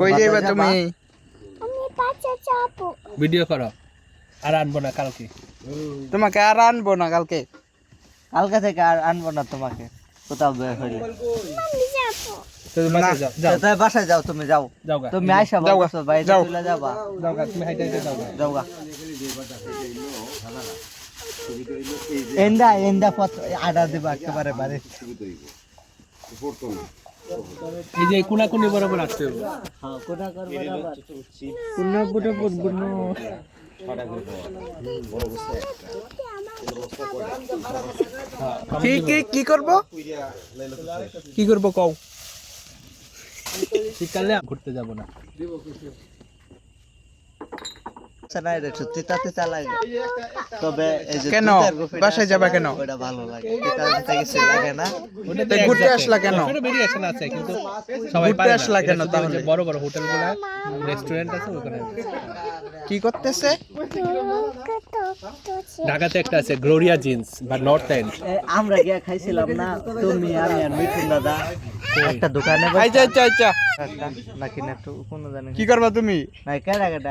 কই যাইবা তুমি? ভিডিও করো আর আনবো না কালকে। তোমাকে আর আনবো না কালকে। কালকে থেকে আর আনবো না তোমাকে কোথাও বের হইলে। তাই বাসায় যাও, তুমি যাও। তুমি আইসা বলছো বাইরে চলে যাবা। তুমি হাইটে হাইটে যাও যাওগা। এন্ডা পথ আডা দিবা একেবারে বাড়ি। এই যে কোনাকুনি বরাবর আসতে হবে। হ্যাঁ, কোনা করবে না বাদ। কোনা বুড়ো বুড়ো। কি করবো? কি করবো কও? শীতকালে ঘুরতে যাব না। নাই রে সত্যি তাতে চালাই। তবে এই যে কেন? বাসায় যাবা কেন? ওটা ভালো লাগে। তাতে কিছু লাগে না। ওটাতে ঘুরতে আসলা কেন? ওখানে বেরিয়ে আসে না আছে কিন্তু সবাই ঘুরতে পারে না। আসলা কেন এটা শুধু তাহলে? যে বড় বড় হোটেলগুলো রেস্টুরেন্ট আছে ওখানে। কি করতেছে? ঢাকাতে একটা আছে গ্লোরিয়া জিন্স বা নর্থ এন্ড। আমরা গিয়া খাইছিলাম না তুমি আমি আর মিঠুন দাদা একটা দোকানে আচ্ছা আচ্ছা আচ্ছা নাকি না একটু কোনো জানি কি করবা তুমি? নাই কেডা কেডা